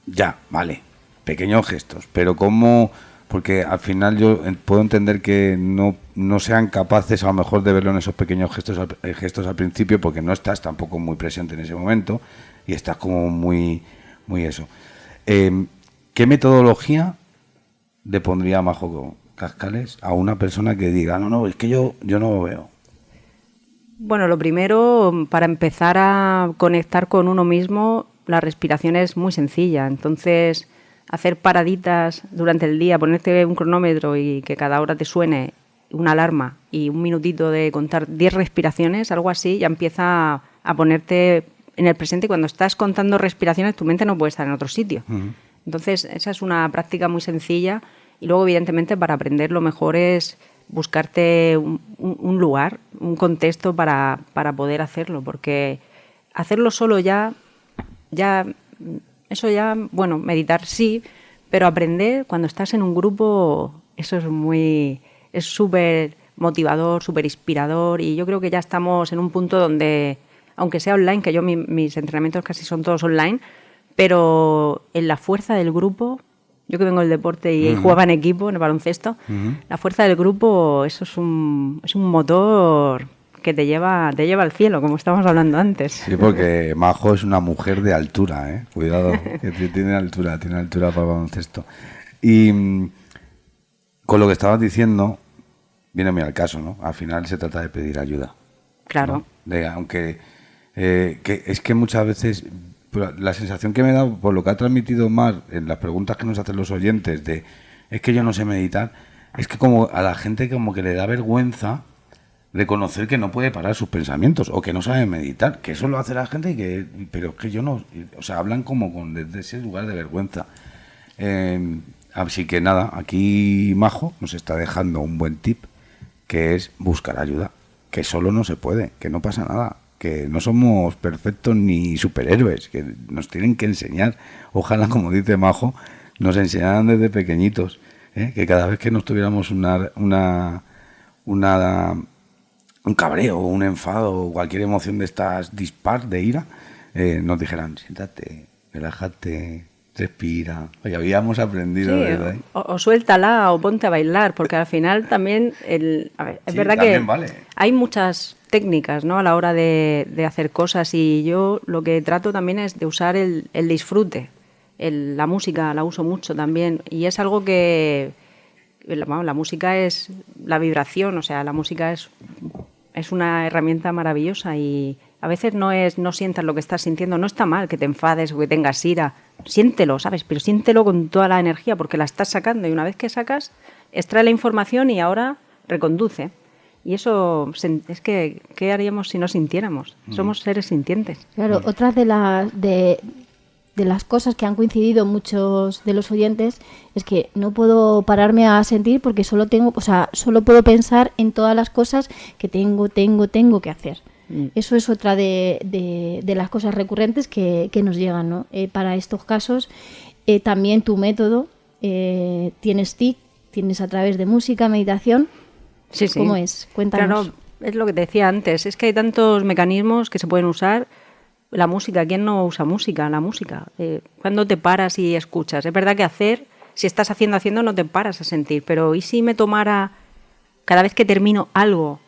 ya, vale, pequeños gestos, pero cómo, porque al final yo puedo entender que no sean capaces a lo mejor de verlo en esos pequeños gestos al principio, porque no estás tampoco muy presente en ese momento y estás como muy eso. ¿Qué metodología le pondría Majo Cascales a una persona que diga, no, es que yo no lo veo? Bueno, lo primero, para empezar a conectar con uno mismo, la respiración es muy sencilla. Entonces, hacer paraditas durante el día, ponerte un cronómetro y que cada hora te suene una alarma y un minutito de contar 10 respiraciones, algo así, ya empieza a ponerte en el presente. Cuando estás contando respiraciones, tu mente no puede estar en otro sitio. Entonces, esa es una práctica muy sencilla. Y luego, evidentemente, para aprender lo mejor es buscarte un lugar, un contexto para poder hacerlo, porque hacerlo solo eso ya, bueno, meditar sí, pero aprender cuando estás en un grupo, eso es súper motivador, súper inspirador, y yo creo que ya estamos en un punto donde, aunque sea online, que yo mis entrenamientos casi son todos online, pero en la fuerza del grupo, yo que vengo del deporte y jugaba en equipo, en el baloncesto, la fuerza del grupo, eso es un motor que te lleva al cielo, como estábamos hablando antes. Sí, porque Majo es una mujer de altura, ¿eh? Cuidado, que tiene altura para el baloncesto. Y con lo que estabas diciendo, viene muy al caso, ¿no? Al final se trata de pedir ayuda. Claro. ¿No? Aunque que es que muchas veces la sensación que me da por lo que ha transmitido Mar en las preguntas que nos hacen los oyentes de es que yo no sé meditar, es que como a la gente como que le da vergüenza reconocer que no puede parar sus pensamientos o que no sabe meditar, que eso lo hace la gente pero es que yo no, o sea, hablan como desde ese lugar de vergüenza. Así que nada, aquí Majo nos está dejando un buen tip, que es buscar ayuda, que solo no se puede, que no pasa nada, que no somos perfectos ni superhéroes, que nos tienen que enseñar. Ojalá, como dice Majo, nos enseñaran desde pequeñitos, que cada vez que nos tuviéramos un cabreo, un enfado o cualquier emoción de estas de ira, nos dijeran, siéntate, relájate, respira. Oye, habíamos aprendido, sí, ¿verdad? O suéltala o ponte a bailar, porque al final también es Sí, verdad que vale. hay muchas técnicas, ¿no?, a la hora de hacer cosas, y yo lo que trato también es de usar el disfrute. La música la uso mucho también, y es algo que la música es la vibración, o sea, la música es una herramienta maravillosa, y a veces no sientas lo que estás sintiendo. No está mal que te enfades o que tengas ira, siéntelo, ¿sabes? Pero siéntelo con toda la energía, porque la estás sacando, y una vez que sacas, extrae la información y ahora reconduce. Y eso, es que, ¿qué haríamos si no sintiéramos? Somos seres sintientes. Claro, otra de las cosas que han coincidido muchos de los oyentes es que no puedo pararme a sentir porque solo puedo pensar en todas las cosas que tengo que hacer. Eso es otra de las cosas recurrentes que nos llegan, ¿no? Para estos casos, también tu método, tienes TIC, tienes a través de música, meditación. Sí, sí. ¿Cómo es? Cuéntanos. Claro, es lo que te decía antes, es que hay tantos mecanismos que se pueden usar. La música, ¿quién no usa música? La música. ¿Cuándo te paras y escuchas? Es verdad que si estás haciendo, no te paras a sentir, pero ¿y si me tomara, cada vez que termino algo,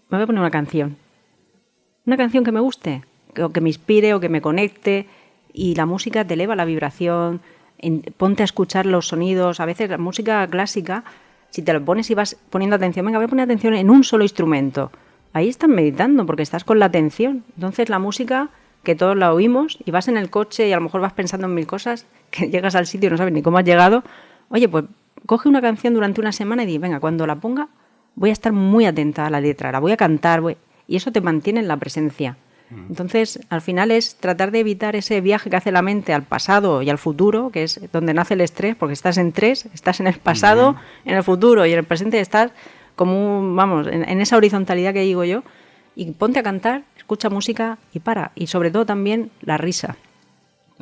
me voy a poner una canción? Una canción que me guste, o que me inspire, o que me conecte, y la música te eleva la vibración, ponte a escuchar los sonidos. A veces la música clásica, si te lo pones y vas poniendo atención, venga, voy a poner atención en un solo instrumento. Ahí estás meditando porque estás con la atención. Entonces la música, que todos la oímos, y vas en el coche y a lo mejor vas pensando en mil cosas, que llegas al sitio y no sabes ni cómo has llegado. Oye, pues coge una canción durante una semana y di, venga, cuando la ponga voy a estar muy atenta a la letra, la voy a cantar, y eso te mantiene en la presencia. Entonces, al final es tratar de evitar ese viaje que hace la mente al pasado y al futuro, que es donde nace el estrés, porque estás en tres, estás en el pasado, en el futuro y en el presente estás como, en esa horizontalidad que digo yo, y ponte a cantar, escucha música y para. Y sobre todo también la risa.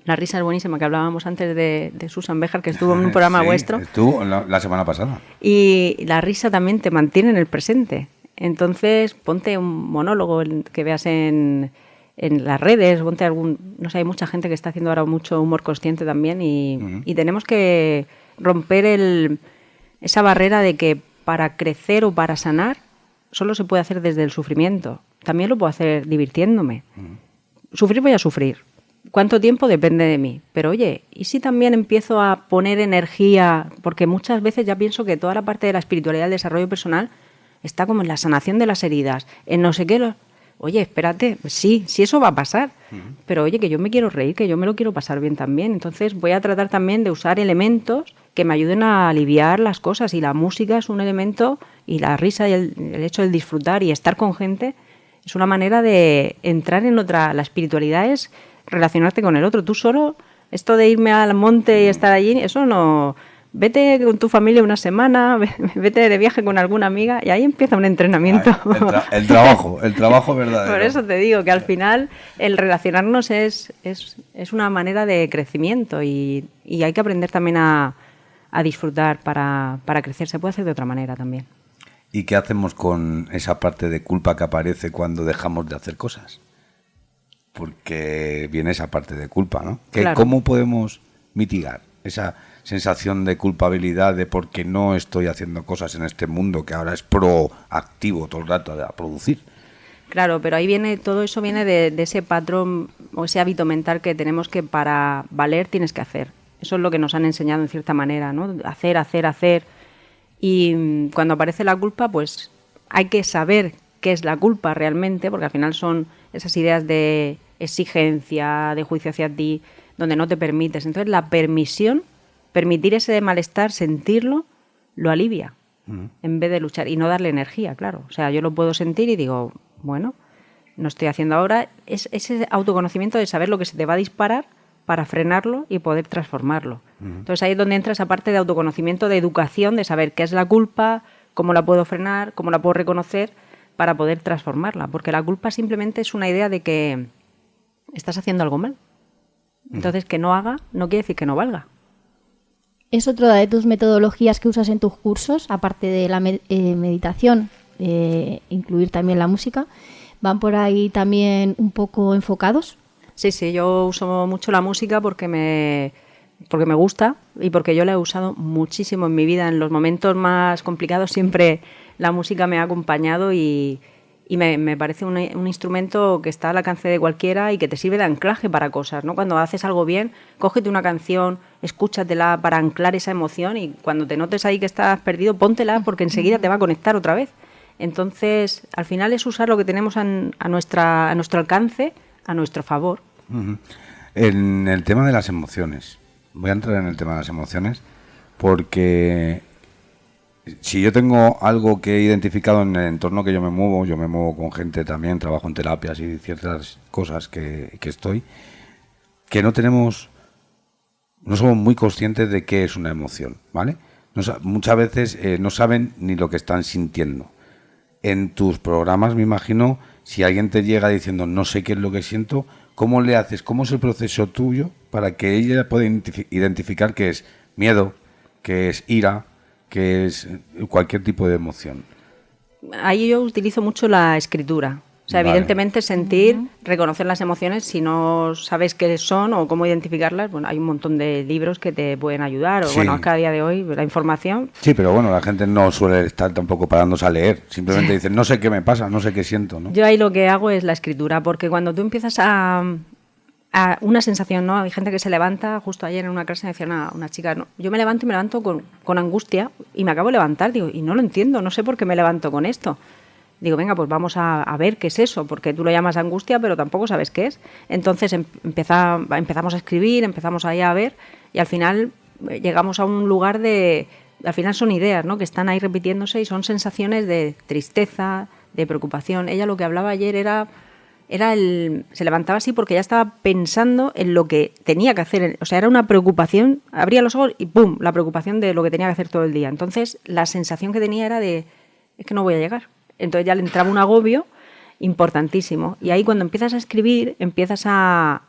La risa es buenísima, que hablábamos antes de Susan Béjar, que estuvo en un programa sí, vuestro. Estuvo la semana pasada. Y la risa también te mantiene en el presente. Entonces, ponte un monólogo que veas en las redes, ponte no sé, hay mucha gente que está haciendo ahora mucho humor consciente también y tenemos que romper esa barrera de que para crecer o para sanar solo se puede hacer desde el sufrimiento. También lo puedo hacer divirtiéndome. Sufrir voy a sufrir. ¿Cuánto tiempo? Depende de mí. Pero oye, ¿y si también empiezo a poner energía? Porque muchas veces ya pienso que toda la parte de la espiritualidad, del desarrollo personal, está como en la sanación de las heridas, en no sé qué. Oye, espérate, sí eso va a pasar. Pero oye, que yo me quiero reír, que yo me lo quiero pasar bien también. Entonces voy a tratar también de usar elementos que me ayuden a aliviar las cosas. Y la música es un elemento, y la risa y el hecho de disfrutar y estar con gente es una manera de entrar en otra. La espiritualidad es relacionarte con el otro. Tú solo, esto de irme al monte y estar allí, eso no. Vete con tu familia una semana, vete de viaje con alguna amiga y ahí empieza un entrenamiento. El trabajo verdadero. Por eso te digo que al final el relacionarnos es una manera de crecimiento y hay que aprender también a disfrutar para crecer. Se puede hacer de otra manera también. ¿Y qué hacemos con esa parte de culpa que aparece cuando dejamos de hacer cosas? Porque viene esa parte de culpa, ¿no? Claro. ¿Cómo podemos mitigar esa sensación de culpabilidad de porque no estoy haciendo cosas en este mundo que ahora es proactivo todo el rato a producir? Claro, pero ahí todo eso viene de ese patrón o ese hábito mental que tenemos, que para valer tienes que hacer. Eso es lo que nos han enseñado en cierta manera, ¿no? Hacer. Y cuando aparece la culpa, pues hay que saber qué es la culpa realmente, porque al final son esas ideas de exigencia, de juicio hacia ti, donde no te permites. Entonces la permitir ese malestar, sentirlo, lo alivia, en vez de luchar y no darle energía, claro. O sea, yo lo puedo sentir y digo, bueno, no estoy haciendo ahora. Es ese autoconocimiento de saber lo que se te va a disparar para frenarlo y poder transformarlo. Entonces ahí es donde entra esa parte de autoconocimiento, de educación, de saber qué es la culpa, cómo la puedo frenar, cómo la puedo reconocer para poder transformarla. Porque la culpa simplemente es una idea de que estás haciendo algo mal. Entonces, que no haga no quiere decir que no valga. ¿Es otra de tus metodologías que usas en tus cursos, aparte de la meditación, incluir también la música? ¿Van por ahí también un poco enfocados? Sí, yo uso mucho la música porque me gusta y porque yo la he usado muchísimo en mi vida. En los momentos más complicados siempre la música me ha acompañado y me parece un instrumento que está al alcance de cualquiera y que te sirve de anclaje para cosas, ¿no? Cuando haces algo bien, cógete una canción, escúchatela para anclar esa emoción y cuando te notes ahí que estás perdido, póntela porque enseguida te va a conectar otra vez. Entonces, al final es usar lo que tenemos a nuestro alcance, a nuestro favor. En el tema de las emociones, voy a entrar en el tema de las emociones porque si yo tengo algo que he identificado en el entorno que yo me muevo con gente también, trabajo en terapias y ciertas cosas que estoy, que no somos muy conscientes de qué es una emoción, ¿vale? Muchas veces no saben ni lo que están sintiendo. En tus programas, me imagino, si alguien te llega diciendo no sé qué es lo que siento, ¿cómo le haces? ¿Cómo es el proceso tuyo para que ella pueda identificar qué es miedo, qué es ira, qué es cualquier tipo de emoción? Ahí yo utilizo mucho la escritura. O sea, evidentemente sentir, reconocer las emociones, si no sabes qué son o cómo identificarlas, bueno, hay un montón de libros que te pueden ayudar, o bueno, a día de hoy la información. Sí, pero bueno, la gente no suele estar tampoco parándose a leer, simplemente dicen, no sé qué me pasa, no sé qué siento, ¿no? Yo ahí lo que hago es la escritura, porque cuando tú empiezas a una sensación, ¿no? Hay gente que se levanta, justo ayer en una clase me decía una chica, ¿no? Yo me levanto con angustia y me acabo de levantar, digo, y no lo entiendo, no sé por qué me levanto con esto. Digo, venga, pues vamos a ver qué es eso, porque tú lo llamas angustia, pero tampoco sabes qué es. Entonces empezamos a escribir, empezamos ahí a ver, y al final llegamos a un lugar al final son ideas, ¿no? Que están ahí repitiéndose y son sensaciones de tristeza, de preocupación. Ella lo que hablaba ayer se levantaba así porque ya estaba pensando en lo que tenía que hacer. O sea, era una preocupación, abría los ojos y ¡pum!, la preocupación de lo que tenía que hacer todo el día. Entonces, la sensación que tenía era es que no voy a llegar. Entonces ya le entraba un agobio importantísimo. Y ahí cuando empiezas a escribir, empiezas a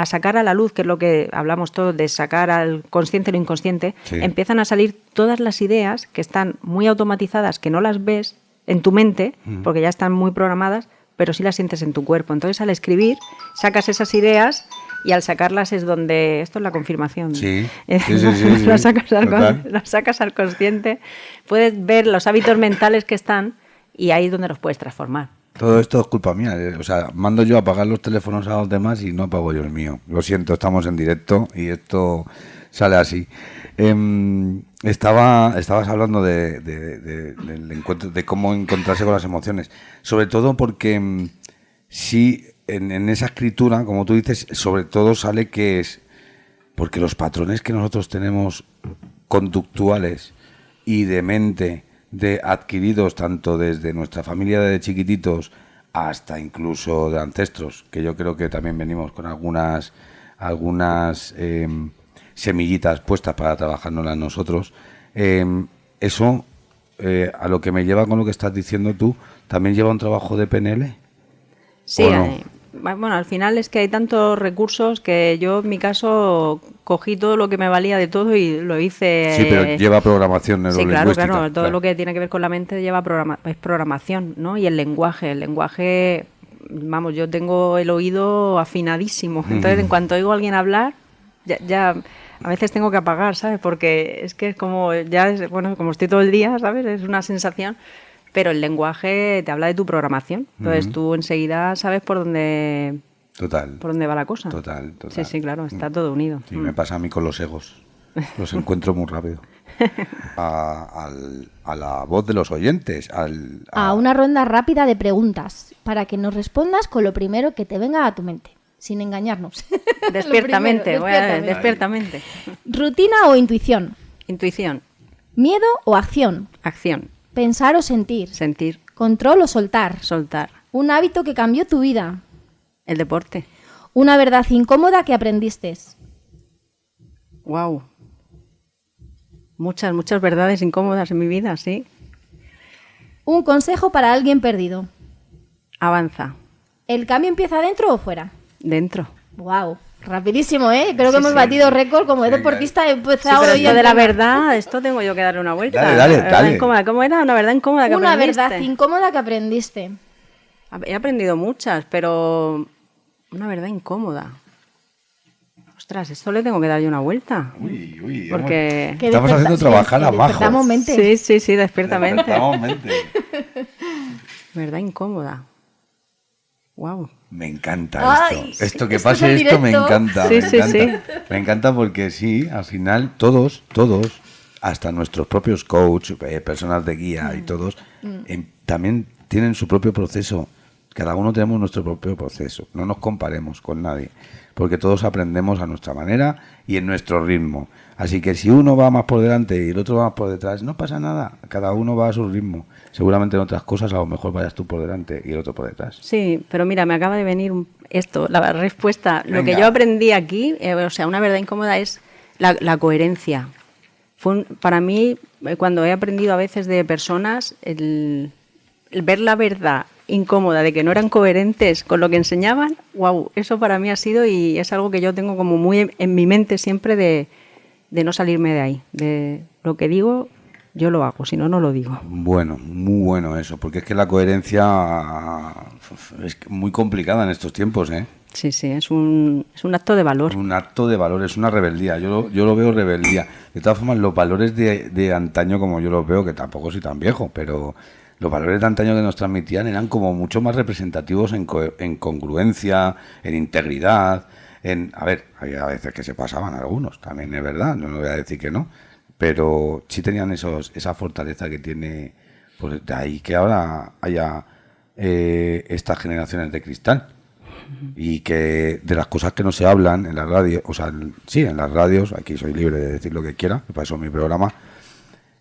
sacar a la luz, que es lo que hablamos todos de sacar al consciente lo inconsciente, empiezan a salir todas las ideas que están muy automatizadas, que no las ves en tu mente, porque ya están muy programadas, pero sí las sientes en tu cuerpo. Entonces al escribir, sacas esas ideas y al sacarlas es donde... Esto es la confirmación. Sí. Las sacas al consciente, puedes ver los hábitos mentales que están y ahí es donde los puedes transformar. Todo esto es culpa mía. O sea, mando yo a apagar los teléfonos a los demás y no apago yo el mío. Lo siento, estamos en directo y esto sale así. Estabas hablando del encuentro, de cómo encontrarse con las emociones. Sobre todo porque sí, en esa escritura, como tú dices, sobre todo sale que es porque los patrones que nosotros tenemos conductuales y de mente, de adquiridos tanto desde nuestra familia de chiquititos hasta incluso de ancestros, que yo creo que también venimos con algunas semillitas puestas para trabajárnoslas nosotros. Eso, a lo que me lleva con lo que estás diciendo tú, ¿también lleva un trabajo de PNL? Sí, bueno, al final es que hay tantos recursos que yo en mi caso cogí todo lo que me valía de todo y lo hice. Sí, pero lleva programación neurolingüística. Sí, claro, todo lo que tiene que ver con la mente lleva es programación, ¿no? Y el lenguaje, vamos, yo tengo el oído afinadísimo, entonces en cuanto oigo a alguien hablar, ya a veces tengo que apagar, ¿sabes? Porque es que es como, como estoy todo el día, ¿sabes? Es una sensación. Pero el lenguaje te habla de tu programación. Entonces tú enseguida sabes por dónde va la cosa. Total. Sí, claro, está todo unido. Sí, me pasa a mí con los egos. Los encuentro muy rápido. A la voz de los oyentes. A una ronda rápida de preguntas para que nos respondas con lo primero que te venga a tu mente, sin engañarnos. Despiertamente. Despiertamente. ¿Rutina o intuición? Intuición. ¿Miedo o acción? Acción. ¿Pensar o sentir? Sentir. ¿Control o soltar? Soltar. ¿Un hábito que cambió tu vida? El deporte. ¿Una verdad incómoda que aprendiste? Wow. Muchas verdades incómodas en mi vida, sí. ¿Un consejo para alguien perdido? Avanza. ¿El cambio empieza dentro o fuera? Dentro. Wow. Rapidísimo, ¿eh? Creo que hemos batido récord. Como deportista he empezado pero esto de la verdad, esto tengo yo que darle una vuelta. Dale. ¿Cómo era? Una verdad incómoda que aprendiste. Una verdad incómoda que aprendiste. He aprendido muchas, pero una verdad incómoda. Ostras, esto le tengo que dar yo una vuelta. Uy. Porque Estamos haciendo trabajar a Majo. Sí, despiertamente. Verdad incómoda. Wow. Me encanta esto. Ay, esto que pase esto me encanta. Sí. Me encanta porque sí, al final todos, hasta nuestros propios coach, personas de guía y todos, también tienen su propio proceso. Cada uno tenemos nuestro propio proceso. No nos comparemos con nadie, porque todos aprendemos a nuestra manera y en nuestro ritmo. Así que si uno va más por delante y el otro va más por detrás, no pasa nada. Cada uno va a su ritmo. Seguramente en otras cosas a lo mejor vayas tú por delante y el otro por detrás. Sí, pero mira, me acaba de venir la respuesta. Venga. Lo que yo aprendí aquí, una verdad incómoda es la coherencia. Para mí, cuando he aprendido a veces de personas, el ver la verdad incómoda de que no eran coherentes con lo que enseñaban, wow, eso para mí ha sido y es algo que yo tengo como muy en mi mente siempre de no salirme de ahí. De lo que digo, yo lo hago, si no, no lo digo. Bueno, muy bueno eso, porque es que la coherencia es muy complicada en estos tiempos, ¿eh? Sí, es un acto de valor. Un acto de valor, es una rebeldía. Yo lo veo rebeldía. De todas formas, los valores de antaño, como yo los veo, que tampoco soy tan viejo, pero los valores de antaño que nos transmitían eran como mucho más representativos en congruencia, en integridad. A ver, había veces que se pasaban algunos, también es verdad, no voy a decir que no, pero sí tenían esa fortaleza que tiene, pues de ahí que ahora haya estas generaciones de cristal. Y que de las cosas que no se hablan en la radio, o sea, sí, en las radios, aquí soy libre de decir lo que quiera, que para eso es mi programa,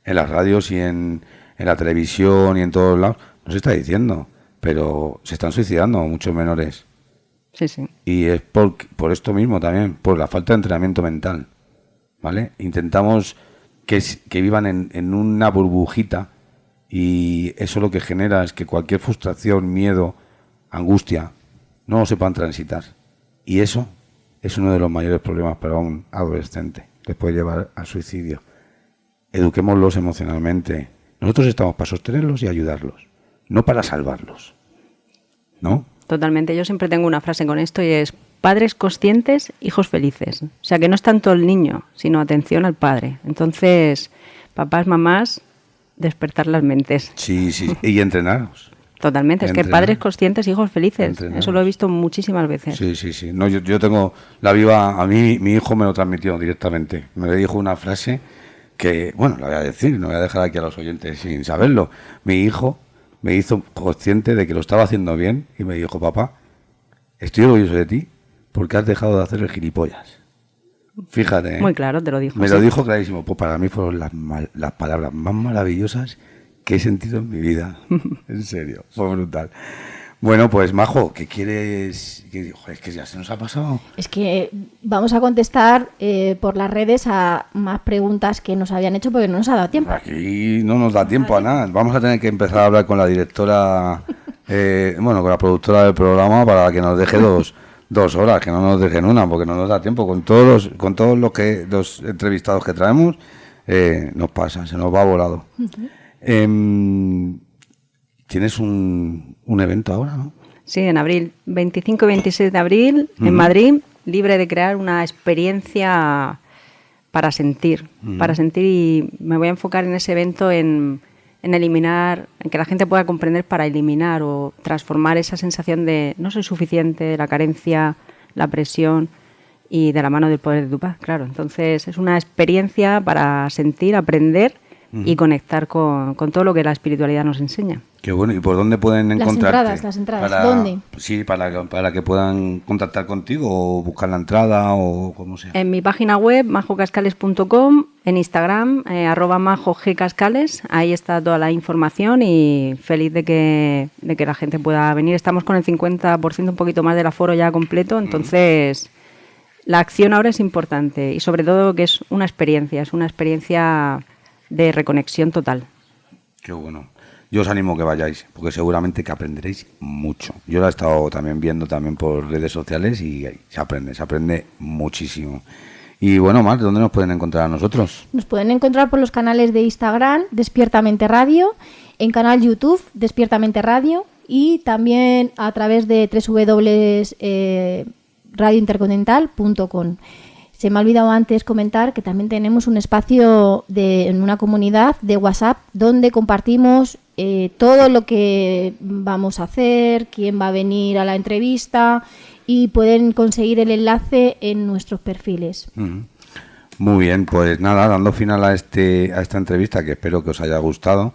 en las radios y en la televisión y en todos lados, no se está diciendo, pero se están suicidando muchos menores. Sí. Y es por esto mismo también, por la falta de entrenamiento mental, ¿vale? Intentamos que vivan en una burbujita y eso lo que genera es que cualquier frustración, miedo, angustia, no lo sepan transitar. Y eso es uno de los mayores problemas para un adolescente. Les puede llevar al suicidio. Eduquémoslos emocionalmente. Nosotros estamos para sostenerlos y ayudarlos, no para salvarlos. ¿No? Totalmente. Yo siempre tengo una frase con esto y es: padres conscientes, hijos felices. O sea, que no es tanto el niño, sino atención al padre. Entonces, papás, mamás, despertar las mentes. Sí. Y entrenaros. Totalmente, es que padres conscientes, hijos felices. Eso lo he visto muchísimas veces. Sí. No, yo tengo la viva, a mí mi hijo me lo transmitió directamente. Me dijo una frase que, bueno, la voy a decir, no voy a dejar aquí a los oyentes sin saberlo. Mi hijo me hizo consciente de que lo estaba haciendo bien y me dijo: papá, estoy orgulloso de ti porque has dejado de hacer el gilipollas. Fíjate. Muy claro, te lo dijo. Me lo dijo clarísimo. Pues para mí fueron las palabras más maravillosas que he sentido en mi vida. En serio, fue brutal. Bueno, pues Majo, ¿qué quieres? Es que ya se nos ha pasado. Es que vamos a contestar por las redes a más preguntas que nos habían hecho porque no nos ha dado tiempo. Aquí no nos da tiempo a nada. Vamos a tener que empezar a hablar con la directora, con la productora del programa para que nos deje dos horas, que no nos dejen una, porque no nos da tiempo. Con todos los entrevistados que traemos, nos pasa, se nos va volado. Tienes un evento ahora, ¿no? Sí, en abril, 25 y 26 de abril, en Madrid, libre de crear una experiencia para sentir, y me voy a enfocar en ese evento en eliminar, en que la gente pueda comprender para eliminar o transformar esa sensación de no soy suficiente, la carencia, la presión y de la mano del poder de tu paz, claro. Entonces es una experiencia para sentir, aprender y conectar con todo lo que la espiritualidad nos enseña. Qué bueno. ¿Y por dónde pueden encontrarte? Las entradas. ¿Dónde? Sí, para que puedan contactar contigo o buscar la entrada o como sea. En mi página web, majocascales.com, en Instagram, @majogcascales, ahí está toda la información y feliz de que la gente pueda venir. Estamos con el 50%, un poquito más del aforo ya completo, entonces la acción ahora es importante y sobre todo que es una experiencia de reconexión total. Qué bueno. Yo os animo que vayáis, porque seguramente que aprenderéis mucho. Yo lo he estado también viendo también por redes sociales y se aprende muchísimo. Y bueno, Mar, ¿dónde nos pueden encontrar a nosotros? Nos pueden encontrar por los canales de Instagram, Despiertamente Radio, en canal YouTube, Despiertamente Radio, y también a través de www.radiointercontinental.com. Se me ha olvidado antes comentar que también tenemos un espacio en una comunidad de WhatsApp donde compartimos todo lo que vamos a hacer, quién va a venir a la entrevista y pueden conseguir el enlace en nuestros perfiles. Muy bien, pues nada, dando final a esta entrevista que espero que os haya gustado,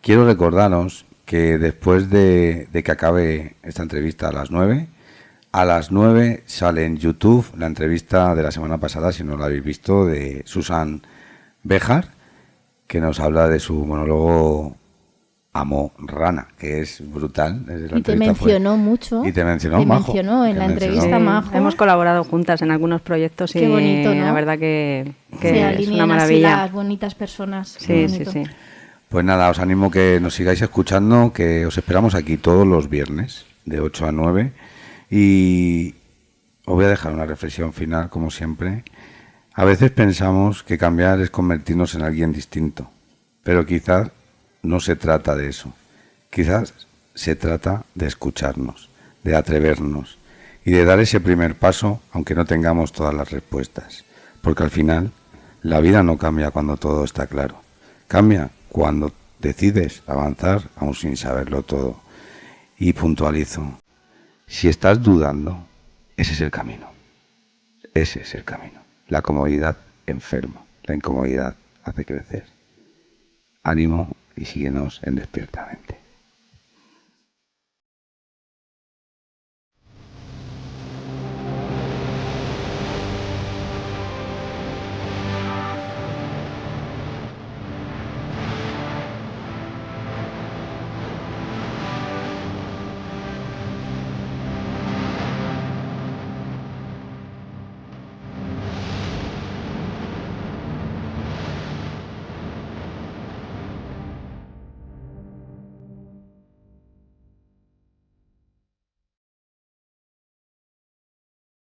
quiero recordaros que después de que acabe esta entrevista a las 9 sale en YouTube la entrevista de la semana pasada, si no la habéis visto, de Susan Béjar, que nos habla de su monólogo Amo Rana, que es brutal. Y te mencionó mucho. Y te mencionó, te Majo. Mencionó en la entrevista, Sí, Majo. hemos colaborado juntas en algunos proyectos y Qué bonito, ¿no? la verdad que Se es alinean una así maravilla. las bonitas personas. Sí, Qué sí, bonito. sí. Pues nada, os animo que nos sigáis escuchando, que os esperamos aquí todos los viernes, de 8 a 9. Y os voy a dejar una reflexión final, como siempre. A veces pensamos que cambiar es convertirnos en alguien distinto, pero quizás no se trata de eso. Quizás se trata de escucharnos, de atrevernos y de dar ese primer paso, aunque no tengamos todas las respuestas. Porque al final, la vida no cambia cuando todo está claro. Cambia cuando decides avanzar aún sin saberlo todo. Y puntualizo, si estás dudando, ese es el camino. Ese es el camino. La comodidad enferma, la incomodidad hace crecer. Ánimo y síguenos en Despiertamente.